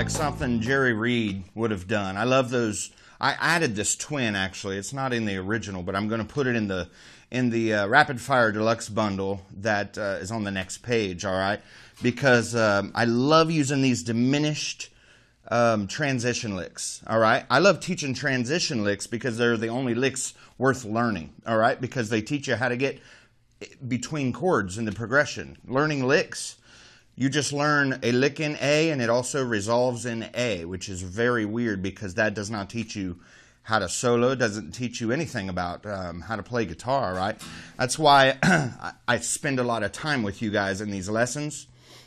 like something Jerry Reed would have done. I love those. I added this twin, actually. It's not in the original, but I'm going to put it in the Rapid Fire Deluxe bundle that is on the next page, all right? Because I love using these diminished transition licks, all right? I love teaching transition licks because they're the only licks worth learning, all right? Because they teach you how to get between chords in the progression. Learning licks, you just learn a lick in A and it also resolves in A, which is very weird because that does not teach you how to solo, doesn't teach you anything about how to play guitar, right? That's why I spend a lot of time with you guys in these lessons.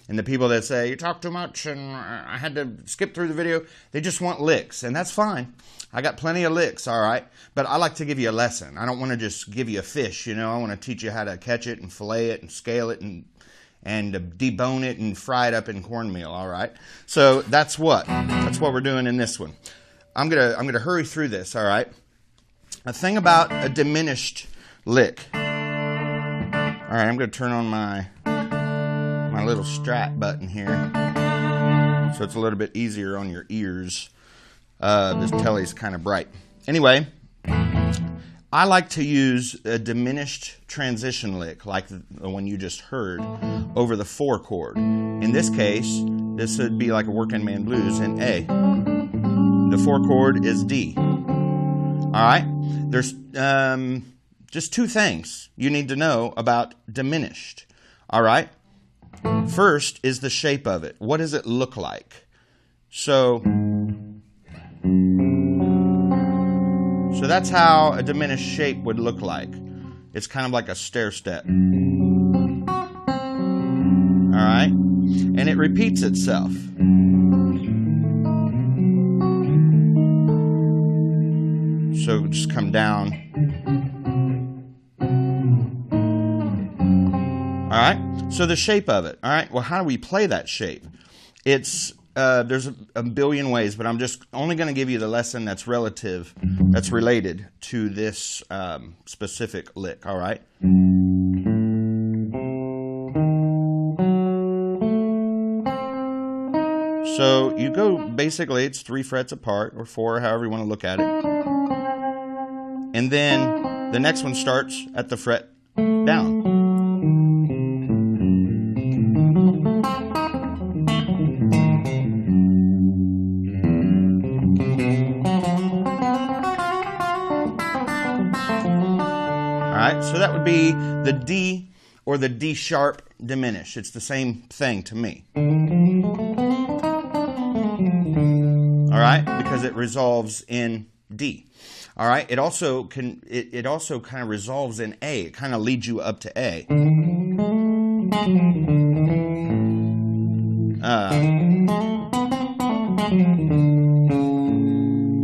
And the people that say, you talk too much and I had to skip through the video, they just want licks, and that's fine. I got plenty of licks, all right? But I like to give you a lesson. I don't want to just give you a fish, you know. I want to teach you how to catch it and fillet it and scale it and debone it and fry it up in cornmeal, all right? So that's what we're doing in this one. I'm gonna hurry through this, all right? A thing about a diminished lick. All right, I'm gonna turn on my little strat button here, so it's a little bit easier on your ears. This telly's kind of bright. Anyway, I like to use a diminished transition lick, like the one you just heard, over the 4 chord. In this case, this would be like a working man blues in A. The 4 chord is D. All right? There's just 2 things you need to know about diminished. All right? First is the shape of it. What does it look like? So that's how a diminished shape would look like. It's kind of like a stair step. All right? And it repeats itself. So just come down. All right? So the shape of it. All right? Well, how do we play that shape? It's there's a billion ways, but I'm just only going to give you the lesson that's related to this specific lick, all right? So you go, basically, it's 3 frets apart, or 4, however you want to look at it. And then the next one starts at the fret down. So that would be the D or the D sharp diminished. It's the same thing to me. All right, because it resolves in D. All right, it also kind of resolves in A. It kind of leads you up to A.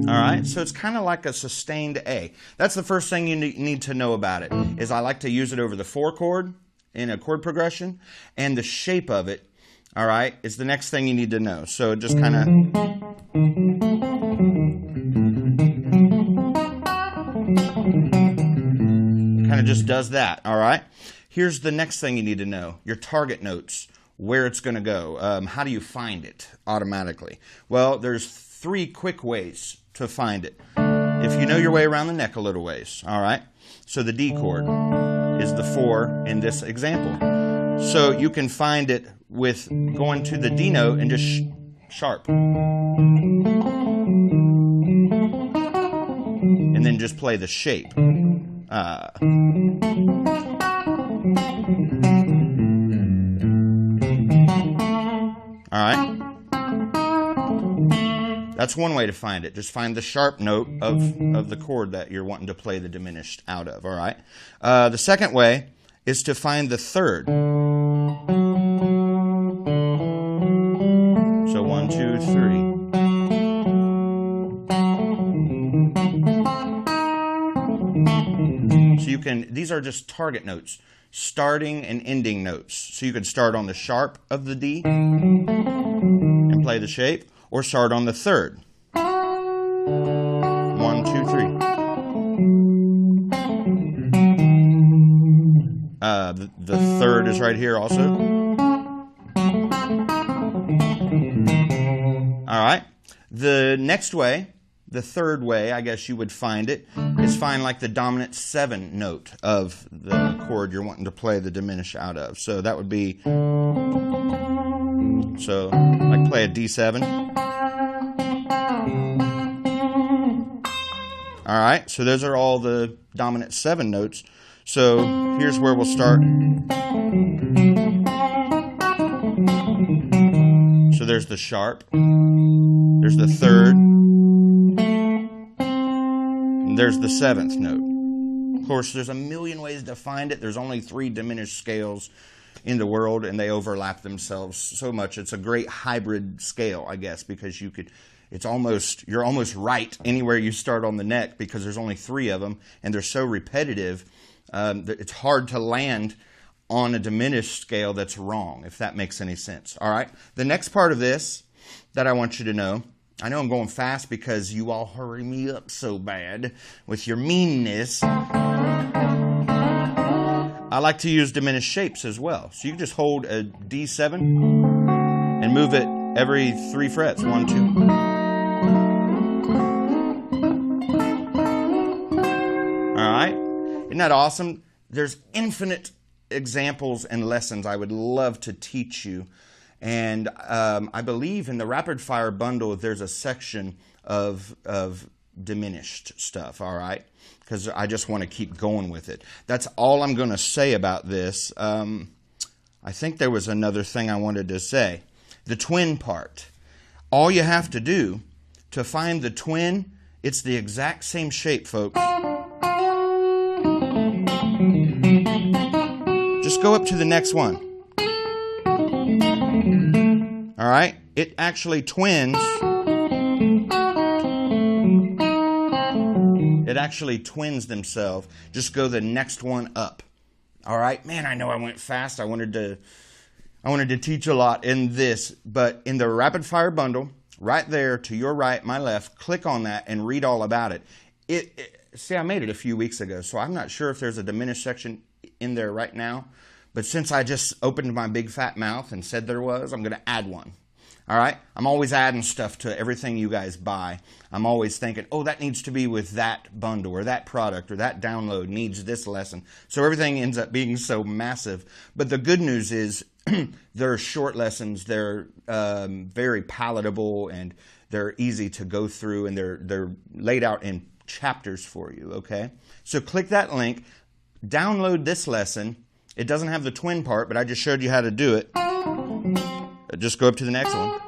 All right, so it's kind of like a sustained A. That's the first thing you need to know about it, is I like to use it over the 4 chord in a chord progression, and the shape of it, all right, is the next thing you need to know. So it just kind of just does that, all right? Here's the next thing you need to know, your target notes, where it's going to go. How do you find it automatically? Well, there's 3 quick ways to find it. If you know your way around the neck a little ways, all right? So the D chord is the 4 in this example. So you can find it with going to the D note and just sharp. And then just play the shape. All right? That's one way to find it. Just find the sharp note of the chord that you're wanting to play the diminished out of, all right? The second way is to find the 3rd. So 1, 2, 3. So you can, these are just target notes, starting and ending notes. So you can start on the sharp of the D and play the shape, or start on the 3rd. 1, 2, 3. The 3rd is right here also. All right. The next way, the third way, I guess you would find it, is find like the dominant 7 note of the chord you're wanting to play the diminished out of. So that would be, so like play a D7. All right, so those are all the dominant 7 notes. So here's where we'll start. So there's the sharp, there's the 3rd, and there's the 7th note. Of course, there's a million ways to find it. There's only 3 diminished scales in the world, and they overlap themselves so much. It's a great hybrid scale, I guess, because you could, you're almost right anywhere you start on the neck, because there's only 3 of them, and they're so repetitive that it's hard to land on a diminished scale that's wrong, if that makes any sense. All right, the next part of this that I want you to know, I know I'm going fast because you all hurry me up so bad with your meanness. I like to use diminished shapes as well. So you can just hold a D7 and move it every 3 frets. 1, 2. All right, isn't that awesome? There's infinite examples and lessons I would love to teach you. And I believe in the rapid fire bundle there's a section of diminished stuff, all right? Because I just want to keep going with it. That's all I'm going to say about this. I think there was another thing I wanted to say. The twin part. All you have to do to find the twin, it's the exact same shape, folks. Just go up to the next one. All right? It actually twins. It actually twins themselves. Just go the next one up. All right? Man, I know I went fast. I wanted to teach a lot in this, but in the rapid fire bundle, right there to your right, my left, click on that and read all about it. See, I made it a few weeks ago, so I'm not sure if there's a diminished section in there right now. But since I just opened my big fat mouth and said there was, I'm going to add one. All right? I'm always adding stuff to everything you guys buy. I'm always thinking, oh, that needs to be with that bundle or that product or that download needs this lesson. So everything ends up being so massive. But the good news is they're short lessons. They're very palatable and they're easy to go through, and they're laid out in chapters for you, okay? So click that link. Download this lesson. It doesn't have the twin part, but I just showed you how to do it. Just go up to the next one.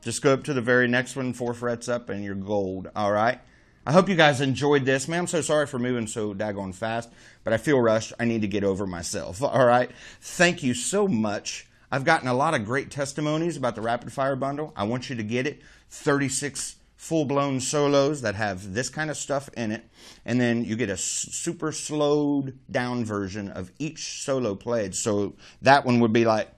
Just go up to the very next one, 4 frets up, and you're gold. All right? I hope you guys enjoyed this. Man, I'm so sorry for moving so daggone fast, but I feel rushed. I need to get over myself. All right? Thank you so much. I've gotten a lot of great testimonies about the Rapid Fire Bundle. I want you to get it. 36 full-blown solos that have this kind of stuff in it, and then you get a super slowed down version of each solo played. So that one would be like,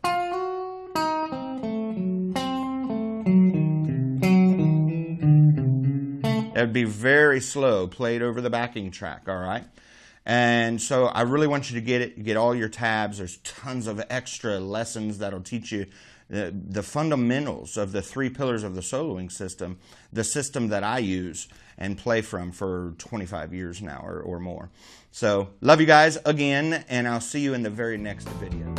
that would be very slow, played over the backing track, all right? And so I really want you to get it. You get all your tabs. There's tons of extra lessons that'll teach you the fundamentals of the 3 pillars of the soloing system, the system that I use and play from for 25 years now or more. So love you guys again, and I'll see you in the very next video.